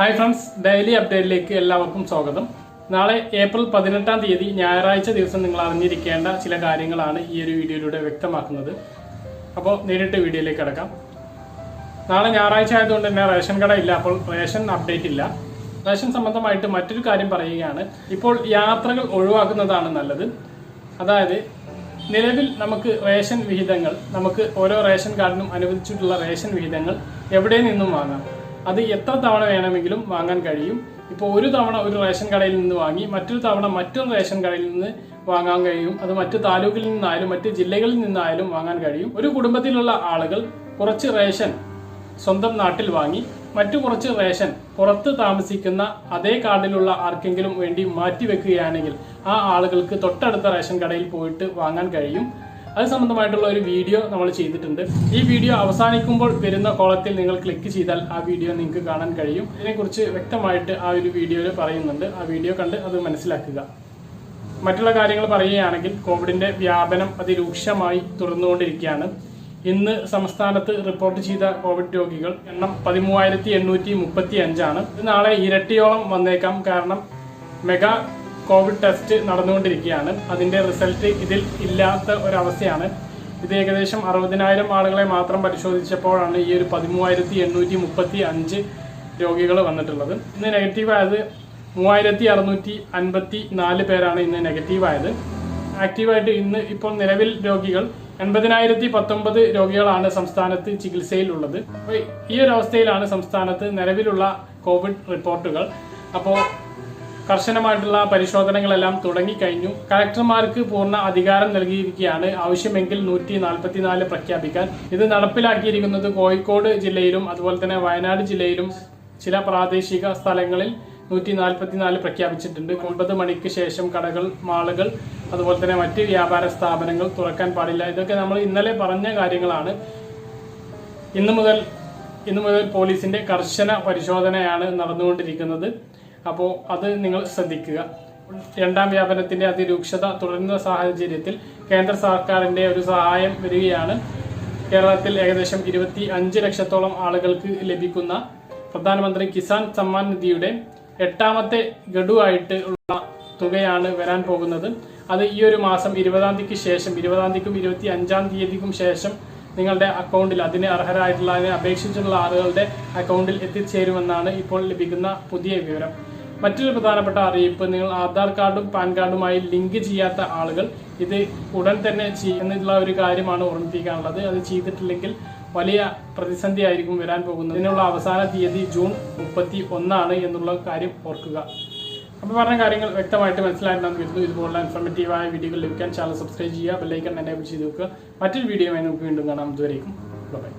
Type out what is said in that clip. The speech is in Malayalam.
ഹായ് ഫ്രണ്ട്സ്, ഡെയിലി അപ്ഡേറ്റിലേക്ക് എല്ലാവർക്കും സ്വാഗതം. നാളെ ഏപ്രിൽ 18-ാം തീയതി ഞായറാഴ്ച ദിവസം നിങ്ങൾ അറിഞ്ഞിരിക്കേണ്ട ചില കാര്യങ്ങളാണ് ഈ ഒരു വീഡിയോയിലൂടെ വ്യക്തമാക്കുന്നത്. അപ്പോൾ നേരിട്ട് വീഡിയോയിലേക്ക് കിടക്കാം. നാളെ ഞായറാഴ്ച ആയതുകൊണ്ട് തന്നെ റേഷൻ കട ഇല്ല, അപ്പോൾ റേഷൻ അപ്ഡേറ്റ് ഇല്ല. റേഷൻ സംബന്ധമായിട്ട് മറ്റൊരു കാര്യം പറയുകയാണ്. ഇപ്പോൾ യാത്രകൾ ഒഴിവാക്കുന്നതാണ് നല്ലത്. അതായത് നിലവിൽ നമുക്ക് റേഷൻ വിഹിതങ്ങൾ, നമുക്ക് ഓരോ റേഷൻ കാർഡിനും അനുവദിച്ചിട്ടുള്ള റേഷൻ വിഹിതങ്ങൾ എവിടെ നിന്നും വാങ്ങാം. അത് എത്ര തവണ വേണമെങ്കിലും വാങ്ങാൻ കഴിയും. ഇപ്പോൾ ഒരു തവണ ഒരു റേഷൻ കടയിൽ നിന്ന് വാങ്ങി മറ്റൊരു തവണ മറ്റൊരു റേഷൻ കടയിൽ നിന്ന് വാങ്ങാൻ കഴിയും. അത് മറ്റു താലൂക്കിൽ നിന്നായാലും മറ്റ് ജില്ലകളിൽ നിന്നായാലും വാങ്ങാൻ കഴിയും. ഒരു കുടുംബത്തിലുള്ള ആളുകൾ കുറച്ച് റേഷൻ സ്വന്തം നാട്ടിൽ വാങ്ങി മറ്റു കുറച്ച് റേഷൻ പുറത്ത് താമസിക്കുന്ന അതേ കാർഡിലുള്ള ആർക്കെങ്കിലും വേണ്ടി മാറ്റിവെക്കുകയാണെങ്കിൽ ആ ആളുകൾക്ക് തൊട്ടടുത്ത റേഷൻ കടയിൽ പോയിട്ട് വാങ്ങാൻ കഴിയും. അത് സംബന്ധമായിട്ടുള്ള ഒരു വീഡിയോ നമ്മൾ ചെയ്തിട്ടുണ്ട്. ഈ വീഡിയോ അവസാനിക്കുമ്പോൾ വരുന്ന കോളത്തിൽ നിങ്ങൾ ക്ലിക്ക് ചെയ്താൽ ആ വീഡിയോ നിങ്ങൾക്ക് കാണാൻ കഴിയും. ഇതിനെക്കുറിച്ച് വ്യക്തമായിട്ട് ആ ഒരു വീഡിയോയിൽ പറയുന്നുണ്ട്. ആ വീഡിയോ കണ്ട് അത് മനസ്സിലാക്കുക. മറ്റുള്ള കാര്യങ്ങൾ പറയുകയാണെങ്കിൽ കോവിഡിന്റെ വ്യാപനം അതിരൂക്ഷമായി തുടർന്നുകൊണ്ടിരിക്കുകയാണ്. ഇന്ന് സംസ്ഥാനത്ത് റിപ്പോർട്ട് ചെയ്ത കോവിഡ് രോഗികൾ എണ്ണം 13,835 നാളെ ഇരട്ടിയോളം വന്നേക്കാം. കാരണം മെഗാ കോവിഡ് ടെസ്റ്റ് നടന്നുകൊണ്ടിരിക്കുകയാണ്. അതിന്റെ റിസൾട്ട് ഇതിൽ ഇല്ലാത്ത ഒരവസ്ഥയാണ്. ഇത് ഏകദേശം 60,000 ആളുകളെ മാത്രം പരിശോധിച്ചപ്പോഴാണ് ഈ ഒരു 13,835 രോഗികൾ വന്നിട്ടുള്ളത്. ഇന്ന് നെഗറ്റീവായത് 3,654 പേരാണ് ഇന്ന് നെഗറ്റീവായത്. ആക്റ്റീവായിട്ട് ഇന്ന് ഇപ്പോൾ നിലവിൽ രോഗികൾ 80,019 രോഗികളാണ് സംസ്ഥാനത്ത് ചികിത്സയിലുള്ളത്. അപ്പോൾ ഈ ഒരു അവസ്ഥയിലാണ് സംസ്ഥാനത്ത് നിലവിലുള്ള കോവിഡ് റിപ്പോർട്ടുകൾ. അപ്പോൾ കർശനമായിട്ടുള്ള പരിശോധനകളെല്ലാം തുടങ്ങിക്കഴിഞ്ഞു. കളക്ടർമാർക്ക് പൂർണ്ണ അധികാരം നൽകിയിരിക്കുകയാണ്. ആവശ്യമെങ്കിൽ 144 പ്രഖ്യാപിക്കാൻ. ഇത് നടപ്പിലാക്കിയിരിക്കുന്നത് കോഴിക്കോട് ജില്ലയിലും അതുപോലെ തന്നെ വയനാട് ജില്ലയിലും ചില പ്രാദേശിക സ്ഥലങ്ങളിൽ 144 പ്രഖ്യാപിച്ചിട്ടുണ്ട്. 9 മണിക്ക് ശേഷം കടകൾ, മാളുകൾ, അതുപോലെ തന്നെ മറ്റ് വ്യാപാര സ്ഥാപനങ്ങൾ തുറക്കാൻ പാടില്ല. ഇതൊക്കെ നമ്മൾ ഇന്നലെ പറഞ്ഞ കാര്യങ്ങളാണ്. ഇന്നു മുതൽ പോലീസിന്റെ കർശന പരിശോധനയാണ് നടന്നുകൊണ്ടിരിക്കുന്നത്. അപ്പോൾ അത് നിങ്ങൾ ശ്രദ്ധിക്കുക. രണ്ടാം വ്യാപനത്തിന്റെ അതിരൂക്ഷത തുടരുന്ന സാഹചര്യത്തിൽ കേന്ദ്ര സർക്കാരിന്റെ ഒരു സഹായം വരികയാണ്. കേരളത്തിൽ ഏകദേശം 25 ലക്ഷത്തോളം ആളുകൾക്ക് ലഭിക്കുന്ന പ്രധാനമന്ത്രി കിസാൻ സമ്മാൻ നിധിയുടെ 8ാമത്തെ ഗഡുവായിട്ട് ഉള്ള തുകയാണ് വരാൻ പോകുന്നത്. അത് ഈ ഒരു മാസം 20-ാം തീയതിക്ക് ശേഷം, 20-ാം തീയതിക്കും 25-ാം തീയതിക്കും ശേഷം നിങ്ങളുടെ അക്കൗണ്ടിൽ, അതിന് അർഹരായിട്ടുള്ള, അതിനെ അപേക്ഷിച്ചിട്ടുള്ള ആളുകളുടെ അക്കൗണ്ടിൽ എത്തിച്ചേരുമെന്നാണ് ഇപ്പോൾ ലഭിക്കുന്ന പുതിയ വിവരം. മറ്റൊരു പ്രധാനപ്പെട്ട അറിയിപ്പ്, നിങ്ങൾ ആധാർ കാർഡും പാൻ കാർഡുമായി ലിങ്ക് ചെയ്യാത്ത ആളുകൾ ഇത് ഉടൻ തന്നെ ചെയ്യുന്നുള്ള ഒരു കാര്യമാണ് ഓർമ്മിപ്പിക്കാനുള്ളത്. അത് ചെയ്തിട്ടില്ലെങ്കിൽ വലിയ പ്രതിസന്ധി ആയിരിക്കും വരാൻ പോകുന്നത്. ഇതിനുള്ള അവസാന തീയതി ജൂൺ 31 എന്നുള്ള കാര്യം ഓർക്കുക. അപ്പോൾ പറഞ്ഞ കാര്യങ്ങൾ വ്യക്തമായിട്ട് മനസ്സിലായിട്ടുണ്ടെന്ന് കരുതുന്നു. ഇതുപോലുള്ള ഇൻഫോർമേറ്റീവായ വീഡിയോകൾ ലഭിക്കാൻ ചാനൽ സബ്സ്ക്രൈബ് ചെയ്യുക, ബെല്ലൈക്കൺ എനേബിൾ ചെയ്ത് വെക്കുക. മറ്റൊരു വീഡിയോയുമായി നമുക്ക് വീണ്ടും കാണാം. ഇതുവരേക്കും ബൈ.